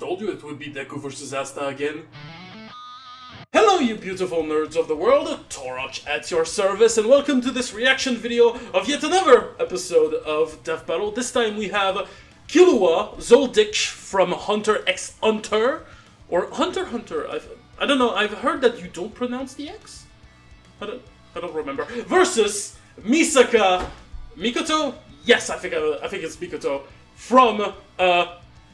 told you it would be Deku vs. Asta again. Hello you beautiful nerds of the world, Taurock at your service, and welcome to this reaction video of yet another episode of Death Battle. This time we have Killua, Zoldyck from Hunter x Hunter, or Hunter x Hunter, I don't know, I've heard that you don't pronounce the X? I don't remember. Versus Misaka, Mikoto? Yes, I think it's Mikoto, from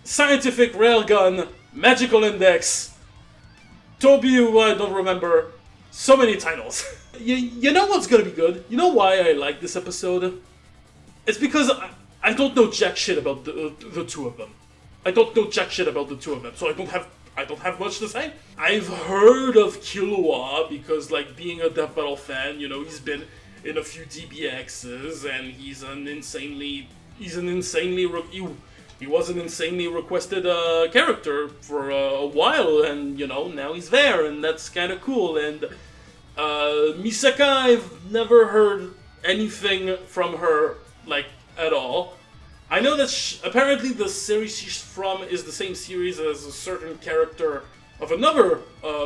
Scientific Railgun, Magical Index, Tobiu, I don't remember, so many titles. you know what's gonna be good? You know why I like this episode? It's because I don't know jack shit about the two of them. I don't know jack shit about the two of them, so I don't have much to say. I've heard of Killua because, like, being a Death Battle fan, you know, he's been in a few DBXs and he was an insanely requested character for a while, and you know, now he's there, and that's kind of cool. And Misaka, I've never heard anything from her, like, at all. I know that apparently the series she's from is the same series as a certain character of another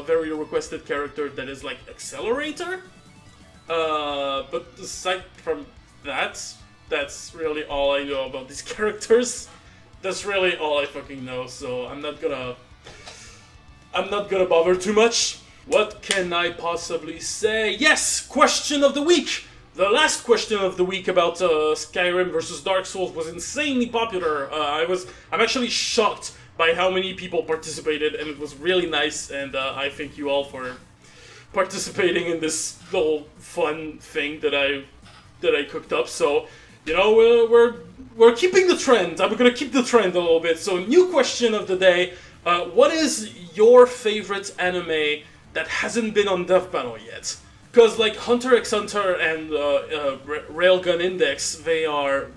very requested character that is like Accelerator. But aside from that, that's really all I know about these characters. That's really all I fucking know, so I'm not gonna bother too much. What can I possibly say? Yes, question of the week! The last question of the week about Skyrim versus Dark Souls was insanely popular. I'm actually shocked by how many people participated, and it was really nice, and I thank you all for participating in this little fun thing that I cooked up. So, you know, we're keeping the trend. I'm gonna keep the trend a little bit. So, new question of the day: what is your favorite anime that hasn't been on Death Battle yet? Because, like, Hunter x Hunter and Railgun Index, they are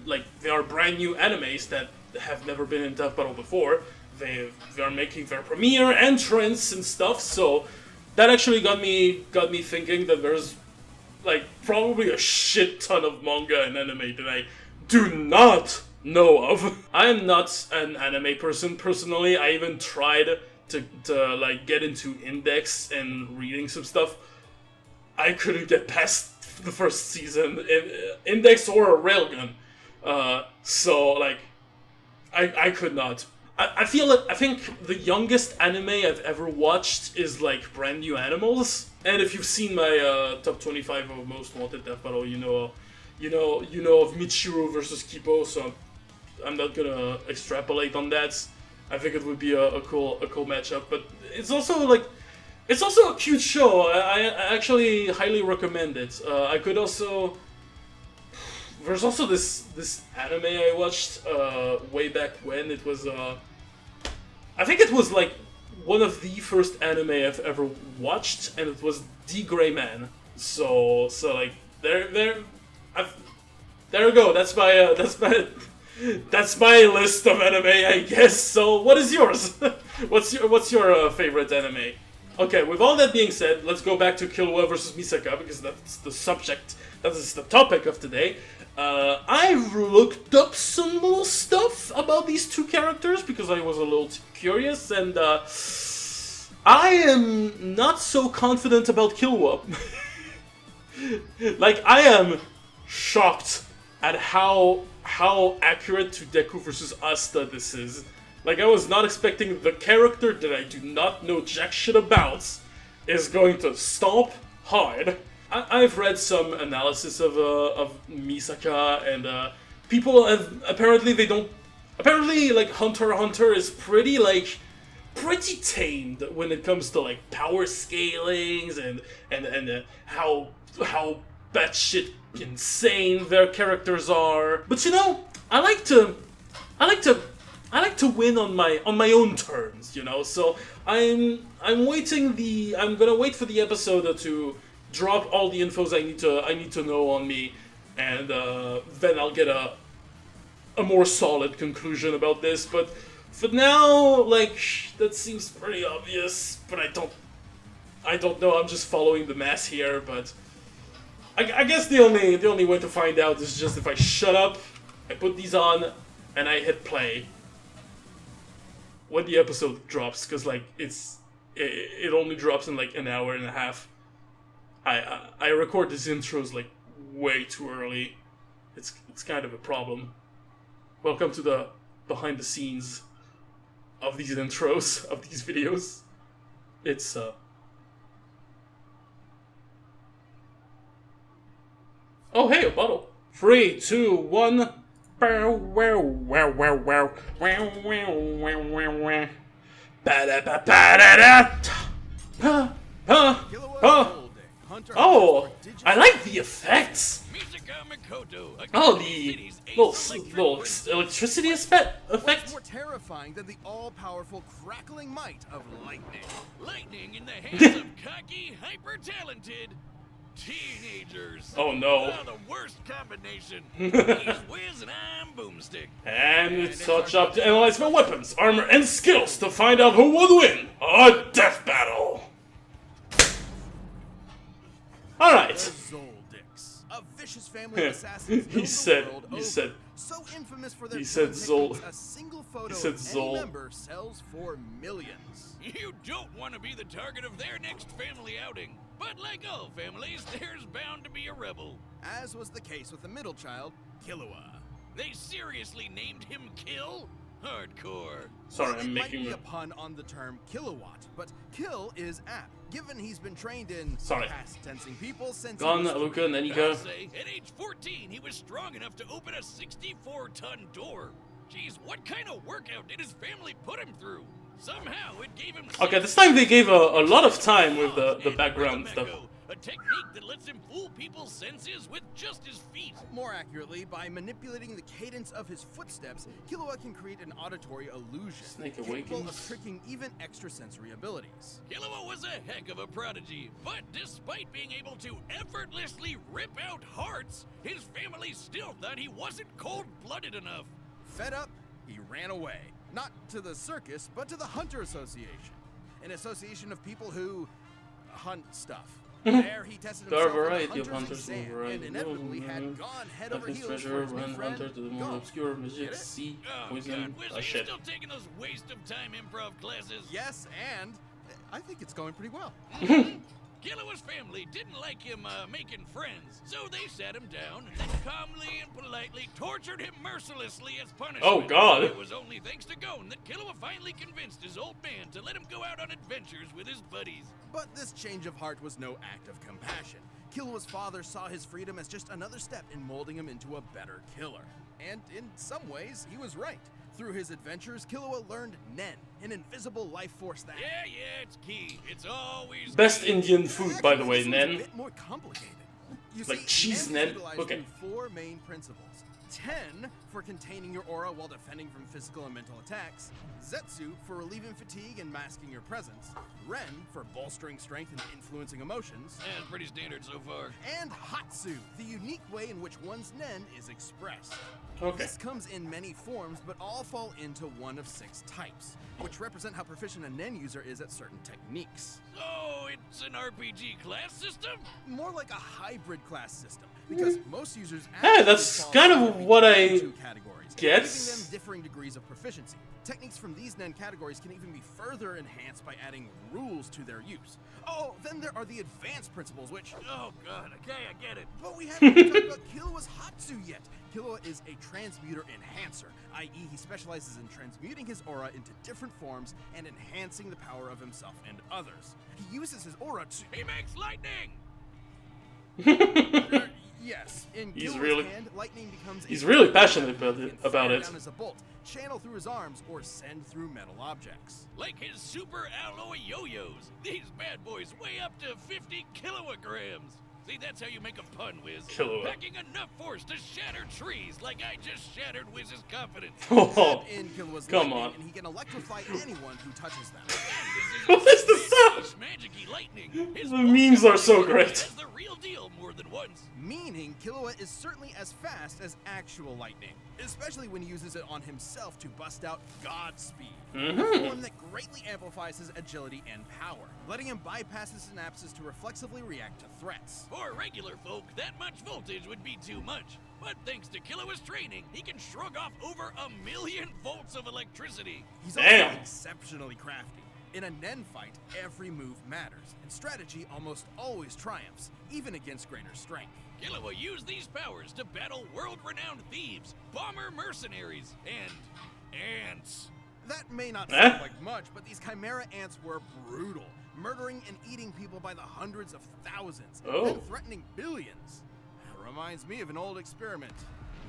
brand new animes that have never been in Death Battle before. They are making their premiere entrance and stuff. So that actually got me thinking that there's, like, probably a shit ton of manga and anime that I do not know of. I am not an anime person personally. I even tried to like get into Index and reading some stuff. I couldn't get past the first season in Index or Railgun. So like I could not. I think the youngest anime I've ever watched is like Brand New Animals. And if you've seen my top 25 of most wanted Death Battle, you know of Michiru versus Kippo, so I'm not gonna extrapolate on that. I think it would be a cool matchup, but it's also a cute show. I actually highly recommend it. There's also this anime I watched way back when. It was I think it was like one of the first anime I've ever watched, and it was The Gray Man. So like there we go. That's my list of anime, I guess. So what is yours? What's your favorite anime? Okay, with all that being said, let's go back to Killua versus Misaka, because that's the subject, that is the topic of today. I've looked up some little stuff about these two characters, because I was a little curious, and I am not so confident about Killua. Like, I am shocked at how accurate to Deku versus Asta this is. Like, I was not expecting the character that I do not know jack shit about is going to stomp hard. I've read some analysis of Misaka, and people have apparently like Hunter x Hunter is pretty tamed when it comes to like power scalings and how batshit insane their characters are. But you know, I like to win on my own terms, you know. So I'm gonna wait for the episode to drop all the infos I need to know on me, and then I'll get a more solid conclusion about this. But for now, like, that seems pretty obvious, but I don't know. I'm just following the mass here, but I guess the only way to find out is just if I shut up, I put these on, and I hit play. when the episode drops, because like it only drops in like an hour and a half. I record these intros like way too early. It's kind of a problem. Welcome to the behind the scenes of these intros, of these videos. It's oh hey, a bottle. 3, 2, 1. Bow wow wow wow wow wow wow wow wow wow. Ba da ba ba da da. Ha ha ha. Oh, I like the effects. Misaka, Mikoto, Oh, the little electricity effect. What's more terrifying than the all-powerful crackling might of lightning? Lightning in the hands of cocky, hyper-talented teenagers. Oh no. Oh, the worst combination. He's Wiz and I'm Boomstick. And it's our job to analyze their weapons, armor, and skills to find out who would win a death battle. The Alright. Zoldicks, a vicious family of assassins He known said- the world he over. said- So infamous for their he said Zol- techniques, a single photo he said of Zol. any member sells for millions. You don't want to be the target of their next family outing. But like all families, there's bound to be a rebel. As was the case with the middle child, Killua. They seriously named him Kill? Hardcore. Sorry, Well, I'm it might making be a pun on the term kilowatt, but kill is apt, given he's been trained in Sorry. past tensing people since he Gon, was Luca, and I'll Nenika. say, at age 14, he was strong enough to open a 64-ton door. Jeez, what kind of workout did his family put him through? Somehow, it gave him... Okay, this time they gave a lot of time with the background stuff. A technique that lets him fool people's senses with just his feet. More accurately, by manipulating the cadence of his footsteps, Killua can create an auditory illusion, Snake capable Awakens. of tricking even extrasensory abilities. Killua was a heck of a prodigy, but despite being able to effortlessly rip out hearts, his family still thought he wasn't cold-blooded enough. Fed up, he ran away. Not to the circus, but to the Hunter Association, an association of people who hunt stuff. There he tested There are a himself variety with of a hunters exam, in a variety and of inevitably had modes. gone head over Like his heels treasure, for his new run friend, hunter to the more Gon. obscure Get magic, it? sea, Oh, poison, God, Wiz, are you shit. still taking those waste-of-time improv classes? Yes, and I think it's going pretty well. Killua's family didn't like him making friends, so they sat him down and then calmly and politely tortured him mercilessly as punishment. Oh, God. It was only thanks to Gon that Killua finally convinced his old man to let him go out on adventures with his buddies. But this change of heart was no act of compassion. Killua's father saw his freedom as just another step in molding him into a better killer. And in some ways, he was right. Through his adventures, Killua learned Nen, an invisible life force that... Yeah, it's key. It's always Best key. Indian food, by the Actually, way, this one's a Nen. bit more complicated. You Like see, cheese Nen Nen? is utilized Okay. through 4 main principles. 10 for containing your aura while defending from physical and mental attacks, Zetsu for relieving fatigue and masking your presence, Ren for bolstering strength and influencing emotions, That's pretty standard so far. and Hatsu, the unique way in which one's Nen is expressed. Okay. This comes in many forms, but all fall into one of 6 types, which represent how proficient a Nen user is at certain techniques. So, it's an RPG class system? More like a hybrid class system, because most users Yeah, actually that's fall kind of into what I 2 categories, guess. giving them differing degrees of proficiency. Techniques from these Nen categories can even be further enhanced by adding rules to their use. Oh, then there are the advanced principles, which... Oh, God, okay, I get it. But we haven't even talked about Killua's Hatsu yet. Killua is a transmuter enhancer, i.e. he specializes in transmuting his aura into different forms and enhancing the power of himself and others. He uses his aura to... He makes lightning! Yes, in He's Killua's really- hand, lightning becomes... he's a really weapon passionate that about he it- can about fire it. down as a bolt, channel through his arms, or send through metal objects. Like his super alloy yo-yos. These bad boys weigh up to 50 kilograms. See, that's how you make a pun, Wiz. Killua. Packing enough force to shatter trees like I just shattered Wiz's confidence. Oh, In Killua's come lightning, on. and he can electrify anyone who touches them. What is the sound? Magic-y lightning. His The memes are so great. That's the real deal more than once. Meaning, Killua is certainly as fast as actual lightning, especially when he uses it on himself to bust out Godspeed, a form that greatly amplifies his agility and power, letting him bypass his synapses to reflexively react to threats. For regular folk, that much voltage would be too much. But thanks to Killua's training, he can shrug off over 1,000,000 volts of electricity. He's also Damn. exceptionally crafty. In a Nen fight, every move matters, and strategy almost always triumphs, even against greater strength. Killua used these powers to battle world-renowned thieves, bomber mercenaries, and ants. That may not sound like much, but these Chimera ants were brutal, murdering and eating people by the hundreds of thousands, and threatening billions. That reminds me of an old experiment,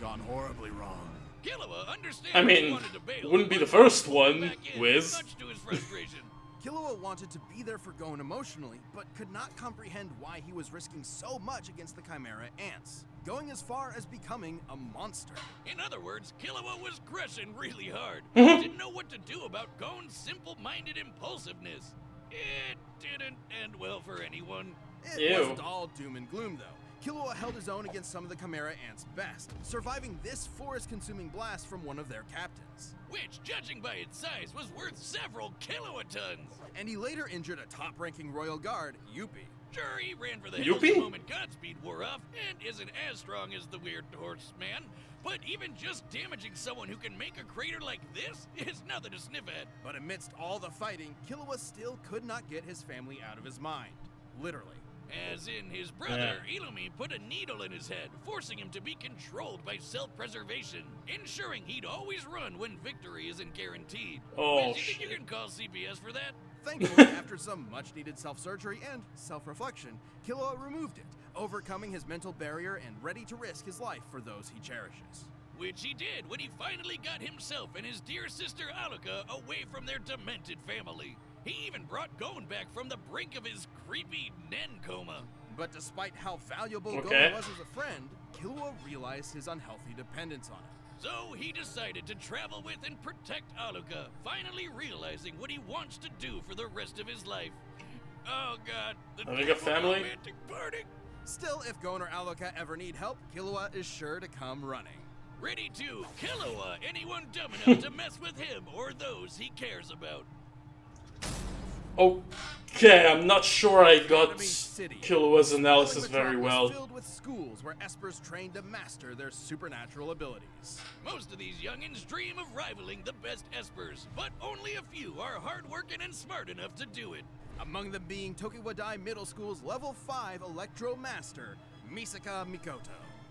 gone horribly wrong. Killua understands I mean, he wanted to bail, wouldn't be but the first pulled one, back in, Wiz. much to his frustration. Killua wanted to be there for Gon emotionally, but could not comprehend why he was risking so much against the Chimera ants, going as far as becoming a monster. In other words, Killua was crushing really hard. Didn't know what to do about Gon's simple-minded impulsiveness. It didn't end well for anyone. It wasn't all doom and gloom, though. Killua held his own against some of the Chimera ants' best, surviving this forest-consuming blast from one of their captains. Which, judging by its size, was worth several kilowatons. And he later injured a top-ranking royal guard, Yuppie. Sure, he ran for the Yuppie? hills the moment Godspeed wore off, and isn't as strong as the weird horseman. But even just damaging someone who can make a crater like this is nothing to sniff at. But amidst all the fighting, Killua still could not get his family out of his mind. Literally. As in, his brother, Illumi, put a needle in his head, forcing him to be controlled by self-preservation, ensuring he'd always run when victory isn't guaranteed. Oh, Wiz, you think you can call CPS for that? Thankfully, after some much-needed self-surgery and self-reflection, Killua removed it, overcoming his mental barrier and ready to risk his life for those he cherishes. Which he did when he finally got himself and his dear sister Alluka away from their demented family. He even brought Gon back from the brink of his creepy Nen coma. But despite how valuable Gon was as a friend, Killua realized his unhealthy dependence on him. So he decided to travel with and protect Alluka, finally realizing what he wants to do for the rest of his life. Oh god, the Having a family? romantic party. Still, if Gon or Alluka ever need help, Killua is sure to come running. Ready to Killua anyone dumb enough to mess with him or those he cares about. Okay, I'm not sure I got Academy City. Killua's analysis The very metropolis well. filled with schools where espers trained to master their supernatural abilities. Most of these youngins dream of rivaling the best espers, but only a few are hardworking and smart enough to do it. Among them being Tokiwadai Middle School's Level 5 Electro Master, Misaka Mikoto.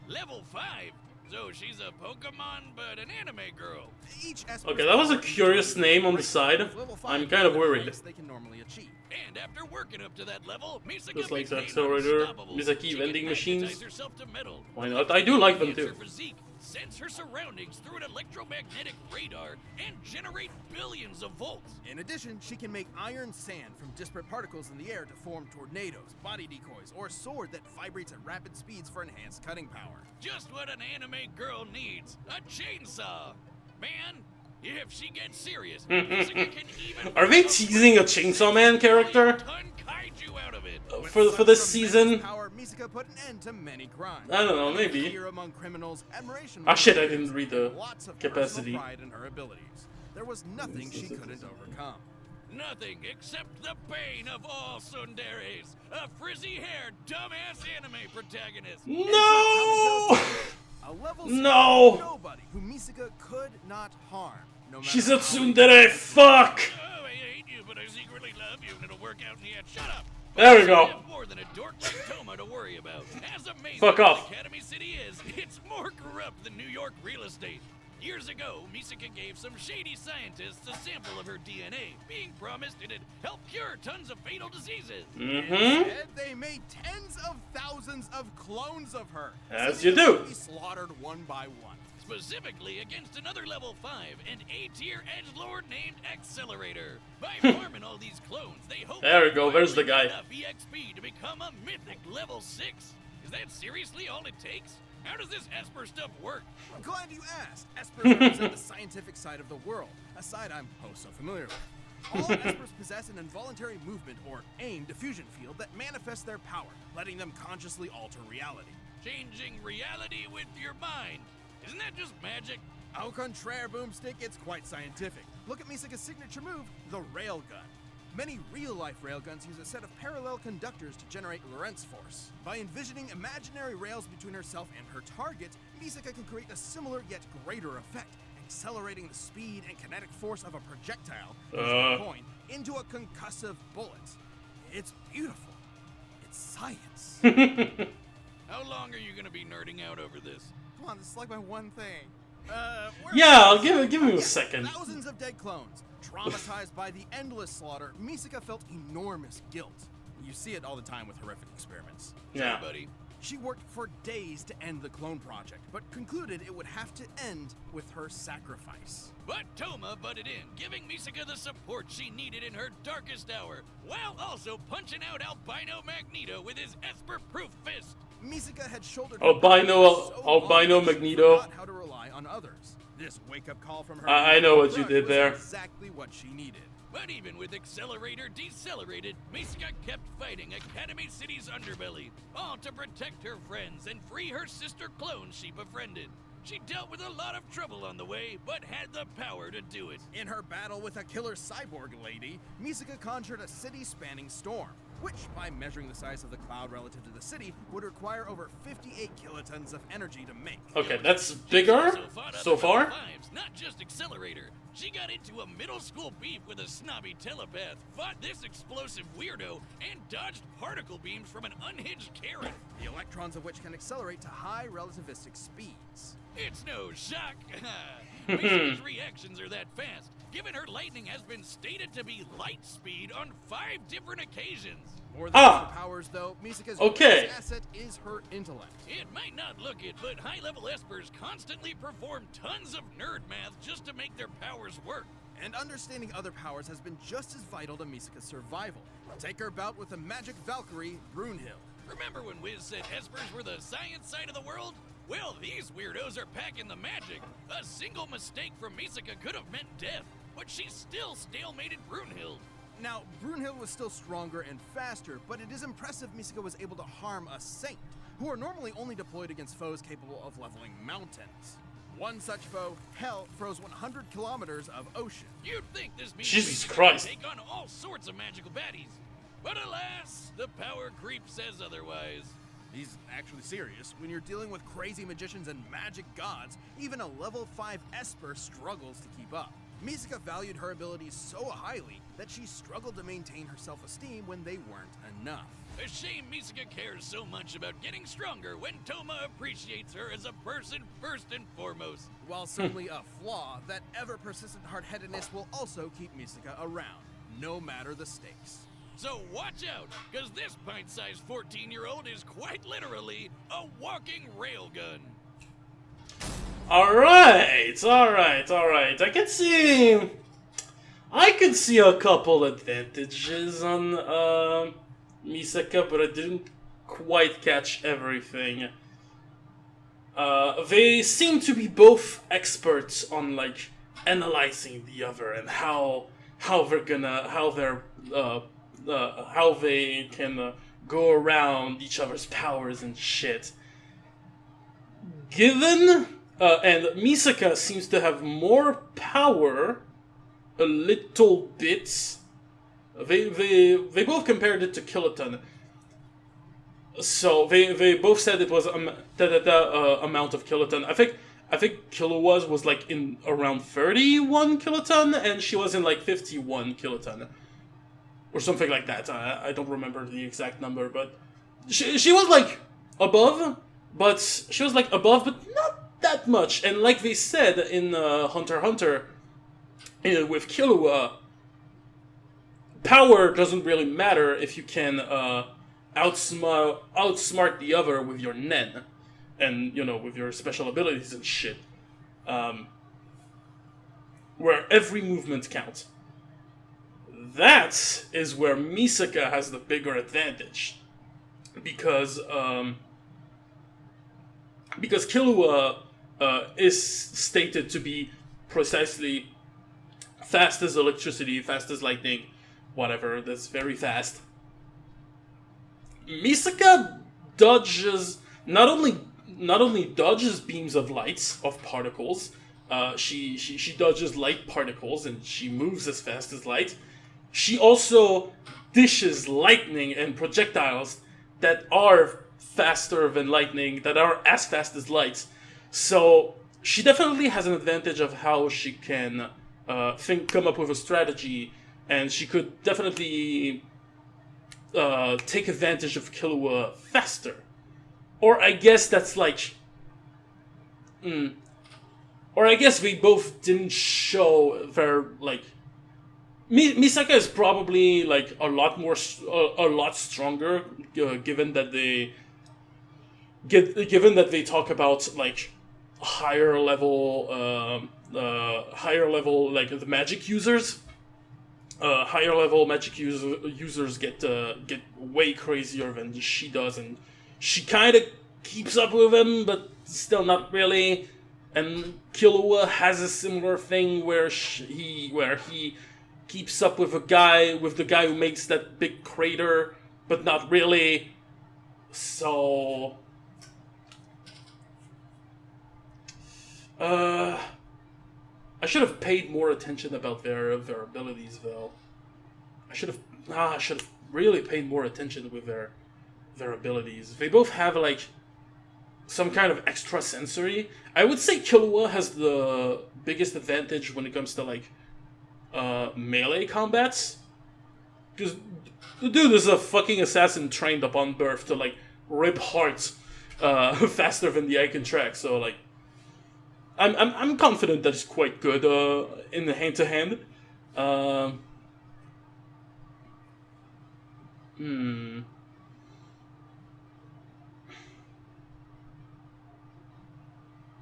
Level 5? So she's a Pokemon, but an anime girl. Each esper Okay, that was a curious name on the side. level 5 I'm kind of worried. they can normally achieve. And after working up to that level, Misaka Just like the became accelerator, unstoppable. Misaki She vending can machines. magnetize herself to metal. Why not? I do like them Enhance too. her physique, sense her surroundings through an electromagnetic radar, and generate billions of volts. In addition, she can make iron sand from disparate particles in the air to form tornadoes, body decoys, or a sword that vibrates at rapid speeds for enhanced cutting power. Just what an anime girl needs. A chainsaw. Man, if she gets serious, Misaka can even... Are they teasing a Chainsaw Man character? Ton kaiju out of it. For this Tremendous season? power, Misaka put an end to many crimes. I don't know, maybe. Fear among criminals, admiration Ah among shit, I players, didn't read the and lots of capacity. personal pride in her abilities. There was nothing she couldn't overcome. Nothing except the bane of all tsunderes. A frizzy-haired, dumbass anime protagonist. No! A level No! nobody who Misaka could not harm. No matter She's a how tsundere, fuck! Oh, I hate you, but I secretly love you, and it'll work out in the end. Shut up! There we go. I have more than a dork like Toma to worry about. As amazing Fuck as off. Academy City is, it's more corrupt than New York real estate. Years ago, Misaka gave some shady scientists a sample of her DNA, being promised it'd help cure tons of fatal diseases. Instead, they made tens of thousands of clones of her. As so you they do. would be slaughtered one by one. Specifically against another level 5, an A-tier edgelord named Accelerator. By farming all these clones, they hope There we go, there's the guy. enough EXP to become a mythic level 6. Is that seriously all it takes? How does this Esper stuff work? I'm glad you asked. Espers represent the scientific side of the world, a side I'm oh so familiar with. All Espers possess an involuntary movement, or AIM, diffusion field that manifests their power, letting them consciously alter reality. Changing reality with your mind. Isn't that just magic? Au contraire, Boomstick, it's quite scientific. Look at Misaka's signature move, the Railgun. Many real-life railguns use a set of parallel conductors to generate Lorentz force. By envisioning imaginary rails between herself and her target, Misaka can create a similar yet greater effect, accelerating the speed and kinetic force of a projectile, using a coin, into a concussive bullet. It's beautiful. It's science. How long are you gonna be nerding out over this? Come on, this is like my one thing. Yeah, I'll give him a second. Thousands of dead clones. Traumatized by the endless slaughter, Misaka felt enormous guilt. You see it all the time with horrific experiments. Yeah. Sure, buddy. She worked for days to end the clone project, but concluded it would have to end with her sacrifice. But Toma butted in, giving Misaka the support she needed in her darkest hour, while also punching out Albino Magneto with his Esper-proof fist. Misaka had shouldered Albino Magneto. Forgot how to rely on others. This wake-up call from her. I know what you crush did was there. Exactly what she needed. But even with Accelerator decelerated, Misaka kept fighting Academy City's underbelly, all to protect her friends and free her sister clones she befriended. She dealt with a lot of trouble on the way, but had the power to do it. In her battle with a killer cyborg lady, Misaka conjured a city-spanning storm, which, by measuring the size of the cloud relative to the city, would require over 58 kilotons of energy to make. Okay, that's bigger so far. Lives, not just Accelerator. She got into a middle school beef with a snobby telepath, fought this explosive weirdo, and dodged particle beams from an unhinged Karen. The electrons of which can accelerate to high relativistic speeds. It's no shock. Misaka's reactions are that fast, given her lightning has been stated to be light speed on 5 different occasions. More than her powers, though, Misaka's greatest asset is her intellect. It might not look it, but high-level espers constantly perform tons of nerd math just to make their powers work. And understanding other powers has been just as vital to Misaka's survival. Take her bout with the magic Valkyrie, Brunhild. Remember when Wiz said espers were the science side of the world? Well, these weirdos are packing the magic. A single mistake from Misaka could have meant death, but she still stalemated Brunhild. Now, Brunhild was still stronger and faster, but it is impressive Misaka was able to harm a saint, who are normally only deployed against foes capable of leveling mountains. One such foe, Hell, froze 100 kilometers of ocean. You'd think this means Jesus Misaka Christ. can take on all sorts of magical baddies. But alas, the power creep says otherwise. He's actually serious. When you're dealing with crazy magicians and magic gods, even a level 5 Esper struggles to keep up. Misaka valued her abilities so highly that she struggled to maintain her self-esteem when they weren't enough. A shame Misaka cares so much about getting stronger when Toma appreciates her as a person first and foremost. While certainly a flaw, that ever-persistent hard-headedness will also keep Misaka around, no matter the stakes. So watch out, because this pint-sized 14-year-old is quite literally a walking railgun. Alright. I could see a couple advantages on Misaka, but I didn't quite catch everything. They seem to be both experts on like analyzing the other and how they can go around each other's powers and shit. And Misaka seems to have more power, a little bit. They both compared it to Kiloton. So they both said it was amount of Kiloton. I think Killua was like in around 31 kiloton, and she was in like 51 kiloton. Or something like that. I don't remember the exact number, but she was like above, but not that much. And like they said in Hunter x Hunter, with Killua, power doesn't really matter if you can outsmart the other with your nen, and with your special abilities and shit, where every movement counts. That is where Misaka has the bigger advantage, because Killua is stated to be precisely fast as electricity, fast as lightning, whatever. That's very fast. Misaka dodges not only dodges beams of light of particles, She dodges light particles and she moves as fast as light. She also dishes lightning and projectiles that are faster than lightning, that are as fast as light. So she definitely has an advantage of how she can come up with a strategy, and she could definitely take advantage of Killua faster. Or I guess that's like... Or I guess they both didn't show their, like... Misaka is probably, like, a lot stronger, given that they talk about, like, higher level, like, the magic users. Higher level magic users get way crazier than she does, and she kind of keeps up with them, but still not really. And Killua has a similar thing where he keeps up with the guy who makes that big crater, but not really. So I should have paid more attention about their abilities, though. I should have really paid more attention with their abilities. They both have like some kind of extra sensory. I would say Killua has the biggest advantage when it comes to like melee combats, because the dude is a fucking assassin trained upon birth to like rip hearts faster than the eye can track. So like, I'm confident that he's quite good in the hand to hand.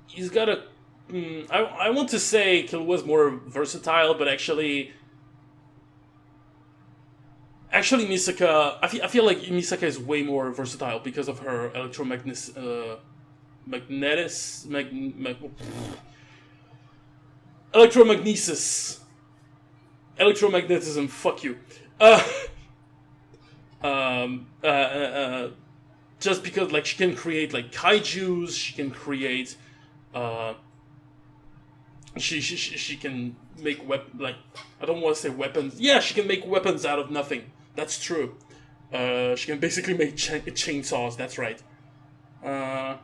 He's got a. I want to say Killua's more versatile, but actually Misaka. I feel like Misaka is way more versatile because of her electromagnetism. Fuck you. Just because like she can create like kaijus, she can create. She can make like I don't want to say weapons. Yeah, she can make weapons out of nothing. That's true. She can basically make chainsaws. That's right. I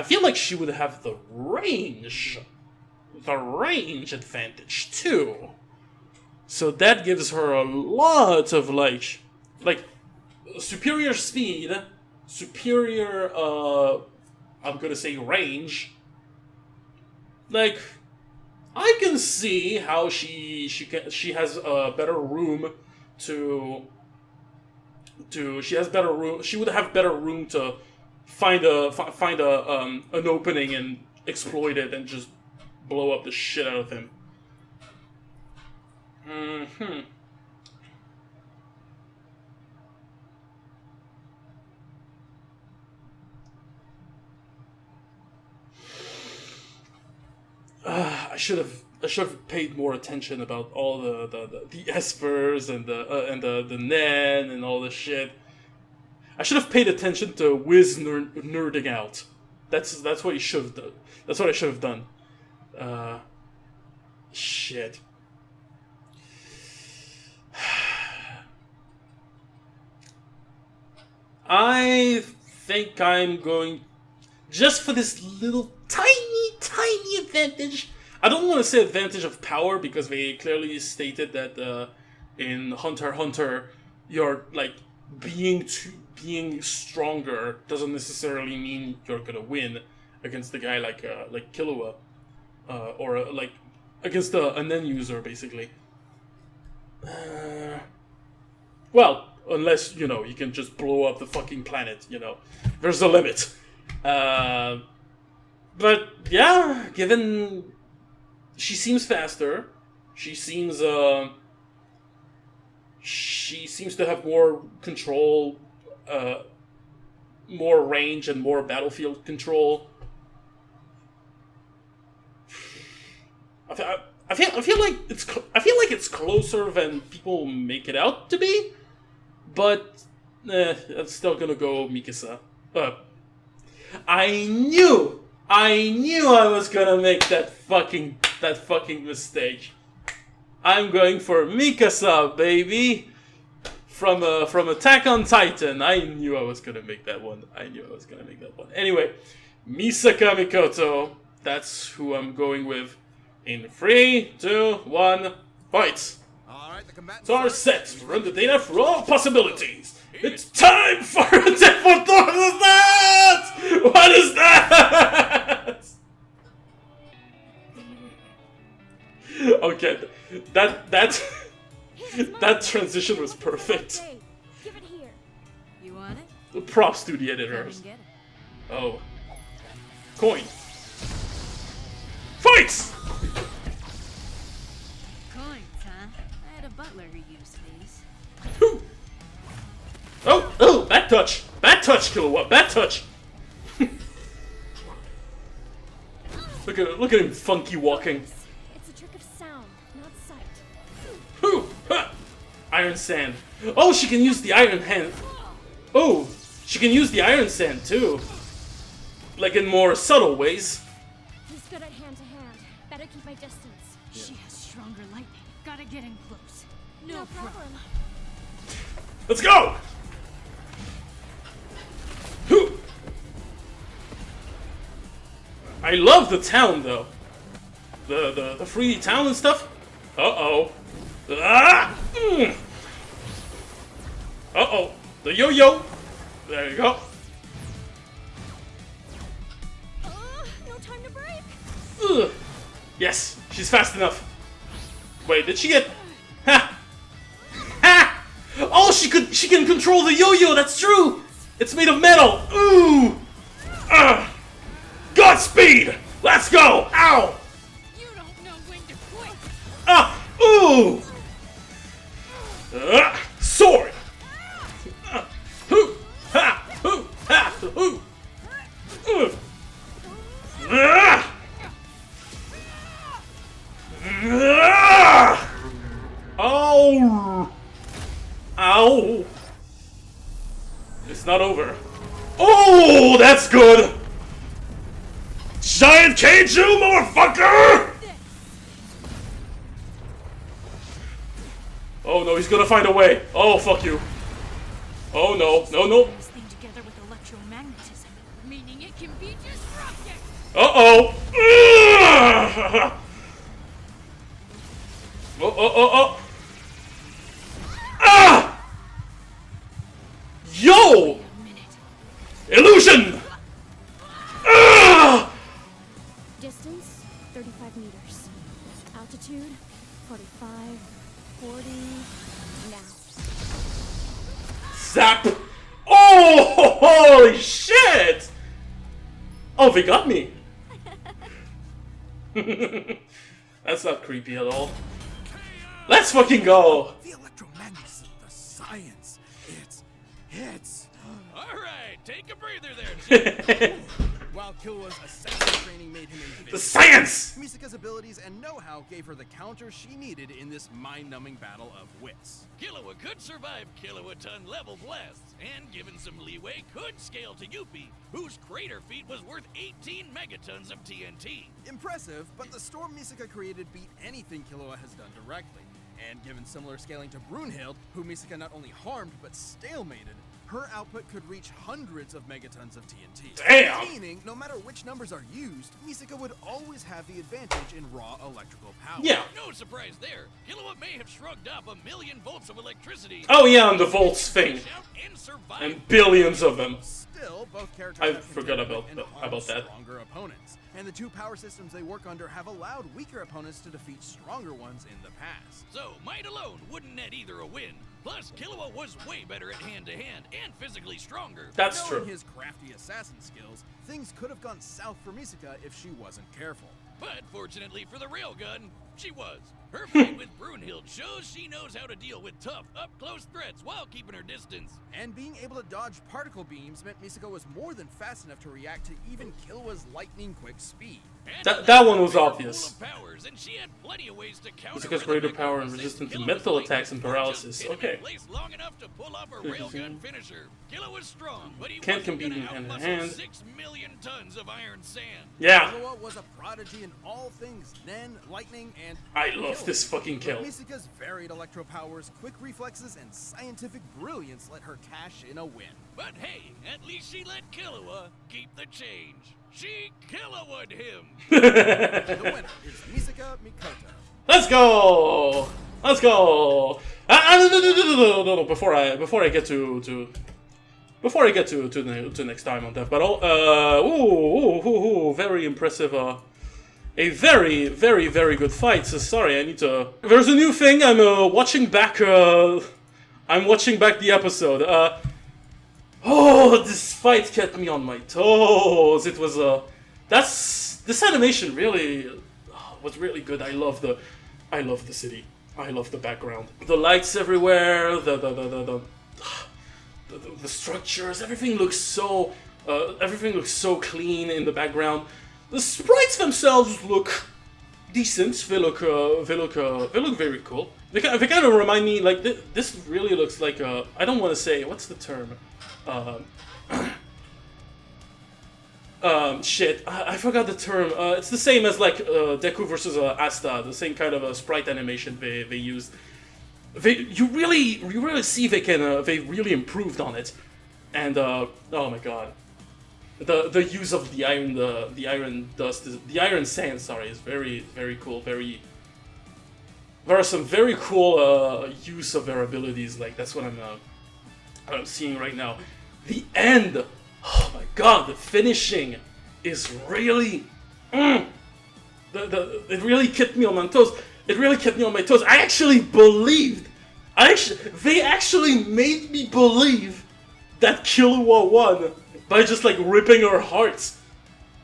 feel like she would have the range advantage too. So that gives her a lot of like superior speed, superior I'm gonna say range. Like, I can see how she has better room to she has better room. She would have better room to find an opening and exploit it and just blow up the shit out of him. I should have paid more attention about all the espers and the Nen and all this shit. I should have paid attention to Wiz nerding out. That's what you should have done. That's what I should have done. Shit. I think I'm going just for this little tiny advantage. I don't want to say advantage of power because they clearly stated that in Hunter x Hunter, you're like being stronger doesn't necessarily mean you're gonna win against the guy like Killua, or like against a Nen user basically. Well, unless you can just blow up the fucking planet. There's a limit. But yeah, given she seems faster, she seems to have more control, more range, and more battlefield control. I feel like it's closer than people make it out to be, but I'm still gonna go Mikasa. I knew I knew I was gonna make that fucking mistake. I'm going for Mikasa, baby. From Attack on Titan. I knew I was gonna make that one. Anyway, Misaka Mikoto. That's who I'm going with. In 3, 2, 1, fight! Alright, the combatants are set to run the data for all possibilities. It's time for a death for Thor. What is that? What is that? Okay, that transition was perfect. Give it here. You want it? The props to the editors. Get it. Oh, coin. Fight! Coins, huh? I had a butler who used these. Whew. Oh, bad touch, Killua, bad touch. Look at him funky walking. It's a trick of sound, not sight. Whew. Ha. Iron Sand. Oh, she can use the Iron Hand. Oh, she can use the Iron Sand too. Like in more subtle ways. He's good at hand to hand. Better keep my distance. She has stronger lightning. Gotta get in close. No problem. Let's go! Whew. I love the town though. The 3D town and stuff. Uh-oh. Ah! Mm. Uh-oh. The yo-yo. There you go. No time to break. Ugh. Yes, she's fast enough. Wait, did she get... Ha! Ha! Oh, she can control the yo-yo, that's true! It's made of metal! Ooh! Godspeed! Let's go! Ow! You don't know when to quit. Ah! Ooh! Sword! Hoo! Ha! Hoo! Ha! Hoo! Oh! Ow! It's not over. Oh, that's good! Giant Kaiju, motherfucker! Oh no, he's gonna find a way. Oh, fuck you. Oh no, no. This thing together with electromagnetism, meaning it can be disrupted. Uh-oh. Oh. Ah! Yo! Illusion! Ah! Distance, 35 meters. Altitude, 45, 40, now. Zap! Oh, holy shit! Oh, they got me. That's not creepy at all. Let's fucking go! The electromagnetism, the science, it's... Alright, take a breather there, Chief. While Killua's assassin training made him invincible, The science! Misaka's abilities and know-how gave her the counter she needed in this mind-numbing battle of wits. Killua could survive kilowatt-ton level blasts, and given some leeway, could scale to Yuppie, whose crater feat was worth 18 megatons of TNT. Impressive, but the storm Misaka created beat anything Killua has done directly. And given similar scaling to Brunhild, who Misaka not only harmed but stalemated, her output could reach hundreds of megatons of TNT. Damn! Meaning, no matter which numbers are used, Misaka would always have the advantage in raw electrical power. Yeah. No surprise there. Killua may have shrugged off 1,000,000 volts of electricity. Oh yeah, on the volts thing. And survived. And billions of them. Still, both characters I have forgot contended about with and that- harmed about that. stronger opponents. And the two power systems they work under have allowed weaker opponents to defeat stronger ones in the past. So, might alone wouldn't net either a win. Plus, Killua was way better at hand-to-hand and physically stronger. That's Knowing true. his crafty assassin skills, things could have gone south for Misaka if she wasn't careful. But fortunately for the Railgun, She was. Her fight with Brunhild shows she knows how to deal with tough, up-close threats while keeping her distance. And being able to dodge particle beams meant Misaka was more than fast enough to react to even Killua's lightning-quick speed. That one was obvious. Full of powers, and she had plenty of ways to counter Misaka's greater power and resistance to mental attacks and paralysis. Okay. Long enough to pull off a railgun finisher. Killua was strong, but he Can't wasn't compete gonna in hand to outmuscle hand. 6 million tons of iron sand. Yeah. Killua was a prodigy in all things Nen, lightning, and I love this fucking kill. But Misaka's varied electro powers, quick reflexes, and scientific brilliance let her cash in a win. But hey, at least she let Killua keep the change. She Killua-would him. The winner is Misaka Mikoto. Let's go! Let's go! No. Before I get to next time on Death Battle, very impressive. A very, very, very good fight. So sorry, I need to. There's a new thing. I'm watching back. I'm watching back the episode. Oh, this fight kept me on my toes. It was this animation really was really good. I love the city. I love the background. The lights everywhere. The structures. Everything looks so clean in the background. The sprites themselves look decent. They look very cool. They kind of remind me like this really looks like I don't want to say what's the term. Shit, I forgot the term. It's the same as like Deku versus Asta, the same kind of sprite animation they used. You really see they really improved on it, and oh my god, the use of the iron sand. Sorry, is very cool. There are some very cool use of their abilities. Like that's what I'm seeing right now. The end, oh my god, the finishing is really, it really kept me on my toes. It really kept me on my toes. I actually believed, they actually made me believe that Killua won by just like ripping her heart.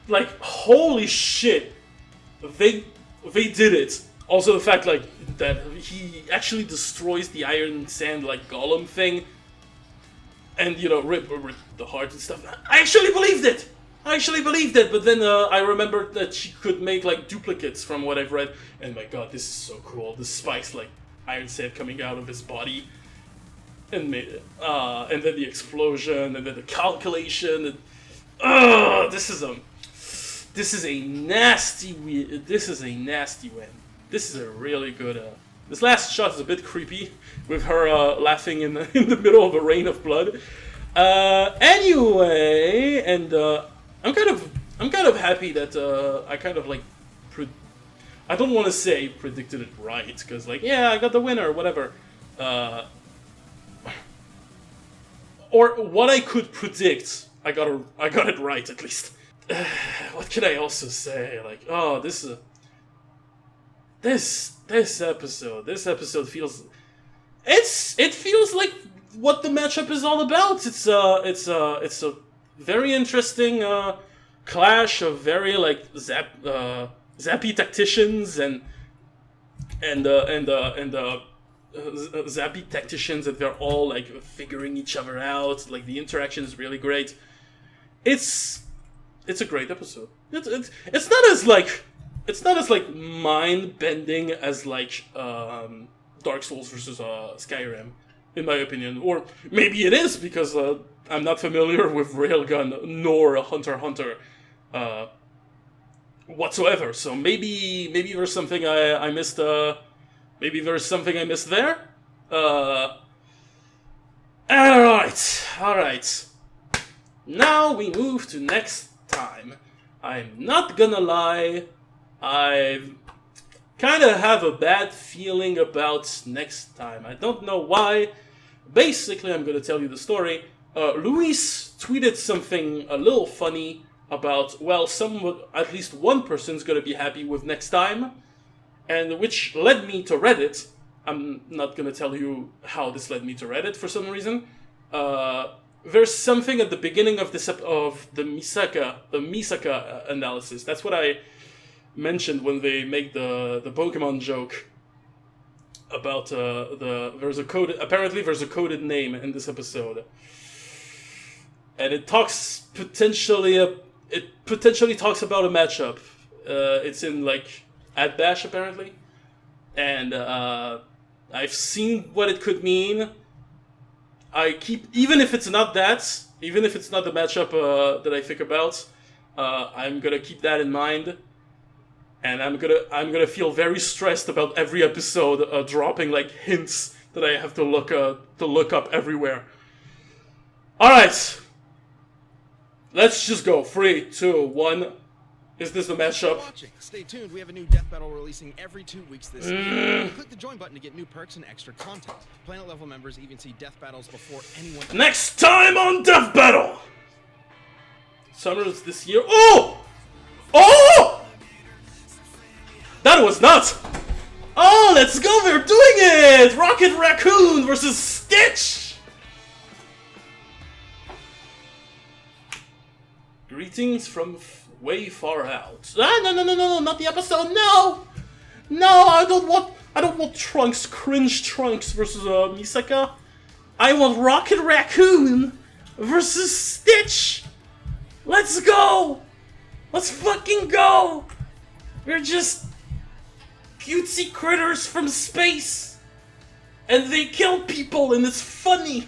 Like holy shit, they did it. Also the fact like that he actually destroys the iron sand like golem thing. And, you know, rip the heart and stuff. I actually believed it! But then I remembered that she could make, like, duplicates from what I've read. And my god, this is so cool. The spikes, like, iron sand coming out of his body. And then the explosion, and then the calculation. And, this is a nasty win. This is a really good... This last shot is a bit creepy, with her laughing in the middle of a rain of blood. Anyway, and I'm kind of happy that I kind of like I don't want to say predicted it right, because like yeah, I got the winner, whatever. Or what I could predict, I got it right at least. What can I also say? Like oh, this episode feels it feels like what the matchup is all about. It's a very interesting clash of very like zappy tacticians and zappy tacticians, and they're all like figuring each other out. Like the interaction is really great. It's a great episode. It's not as like mind-bending as like Dark Souls versus Skyrim, in my opinion. Or maybe it is because I'm not familiar with Railgun nor Hunter x Hunter whatsoever. So maybe there's something I missed. Maybe there's something I missed there. All right. Now we move to next time. I'm not gonna lie. I kind of have a bad feeling about next time. I don't know why. Basically, I'm going to tell you the story. Luis tweeted something a little funny about, well, at least one person's going to be happy with next time, and which led me to Reddit. I'm not going to tell you how this led me to Reddit for some reason. There's something at the beginning of this of the Misaka analysis. That's what mentioned when they make the Pokemon joke about there's a coded name in this episode, and it potentially talks about a matchup. It's in like at Bash apparently, and I've seen what it could mean. Even if it's not the matchup that I think about, I'm gonna keep that in mind, and I'm gonna feel very stressed about every episode dropping like hints that I have to look up everywhere. All right, let's just go. 3, 2, 1. Is this the matchup? Stay tuned. We have a new death battle releasing every 2 weeks this season. Click the join button to get new perks and extra content. Planet level members even see death battles before anyone. Next time on Death Battle. Summers this year. Oh! Oh! That was nuts. Oh, let's go. We're doing it. Rocket Raccoon versus Stitch. Greetings from way far out. No, not the episode. No, I don't want Trunks, cringe Trunks versus Misaka. I want Rocket Raccoon versus Stitch. Let's go. Let's fucking go. We're just cutesy critters from space, and they kill people, and it's funny.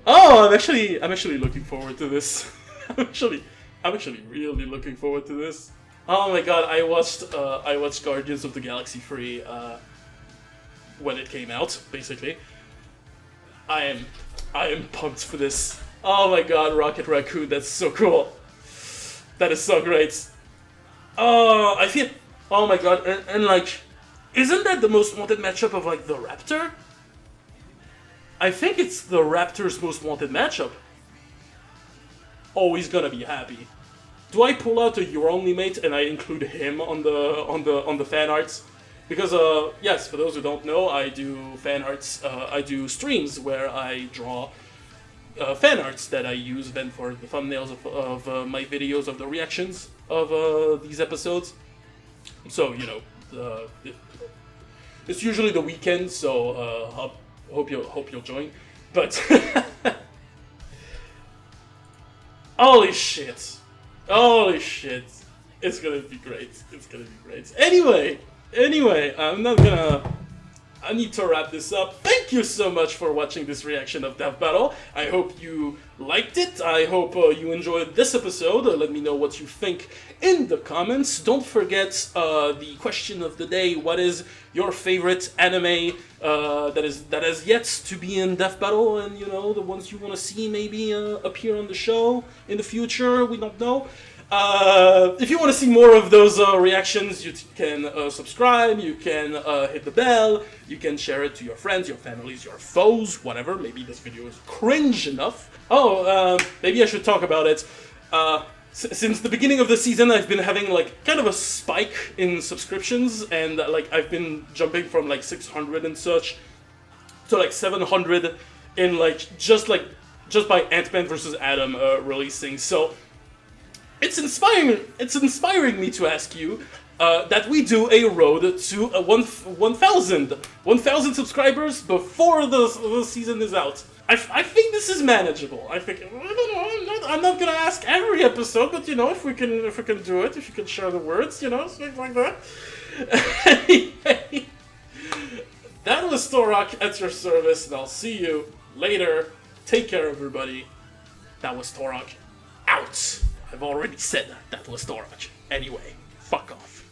Oh, I'm actually looking forward to this. I'm actually really looking forward to this. Oh my god, I watched Guardians of the Galaxy 3 when it came out, basically. I am pumped for this. Oh my god, Rocket Raccoon, that's so cool. That is so great. Oh, oh my god, and like, isn't that the most wanted matchup of like the Raptor? I think it's the Raptor's most wanted matchup. Always gonna be happy. Do I pull out a Your Only Mate and I include him on the fan arts? Because yes, for those who don't know, I do fan arts. I do streams where I draw fan arts that I use then for the thumbnails of my videos of the reactions of these episodes. So you know, it's usually the weekend, so hope you'll join. But holy shit, it's gonna be great. Anyway, I need to wrap this up. Thank you so much for watching this reaction of Death Battle. I hope you liked it. I hope you enjoyed this episode. Let me know what you think in the comments. Don't forget the question of the day. What is your favorite anime that has yet to be in Death Battle? And you know, the ones you want to see maybe appear on the show in the future. We don't know. If you want to see more of those reactions, you can subscribe, you can hit the bell, you can share it to your friends, your families, your foes, whatever. Maybe this video is cringe enough. Oh, maybe I should talk about it. Since the beginning of the season, I've been having like kind of a spike in subscriptions, and like I've been jumping from like 600 and such to like 700 in just by Ant-Man vs. Adam releasing. So it's inspiring me to ask you that we do a road to 1,000 subscribers before the season is out. I think this is manageable. I think, I don't know, I'm not gonna ask every episode, but you know, if we can do it, if you can share the words, you know, things like that. Anyway, that was Taurock at your service, and I'll see you later. Take care, everybody. That was Taurock out. I've already said that was Taurock. Anyway, fuck off.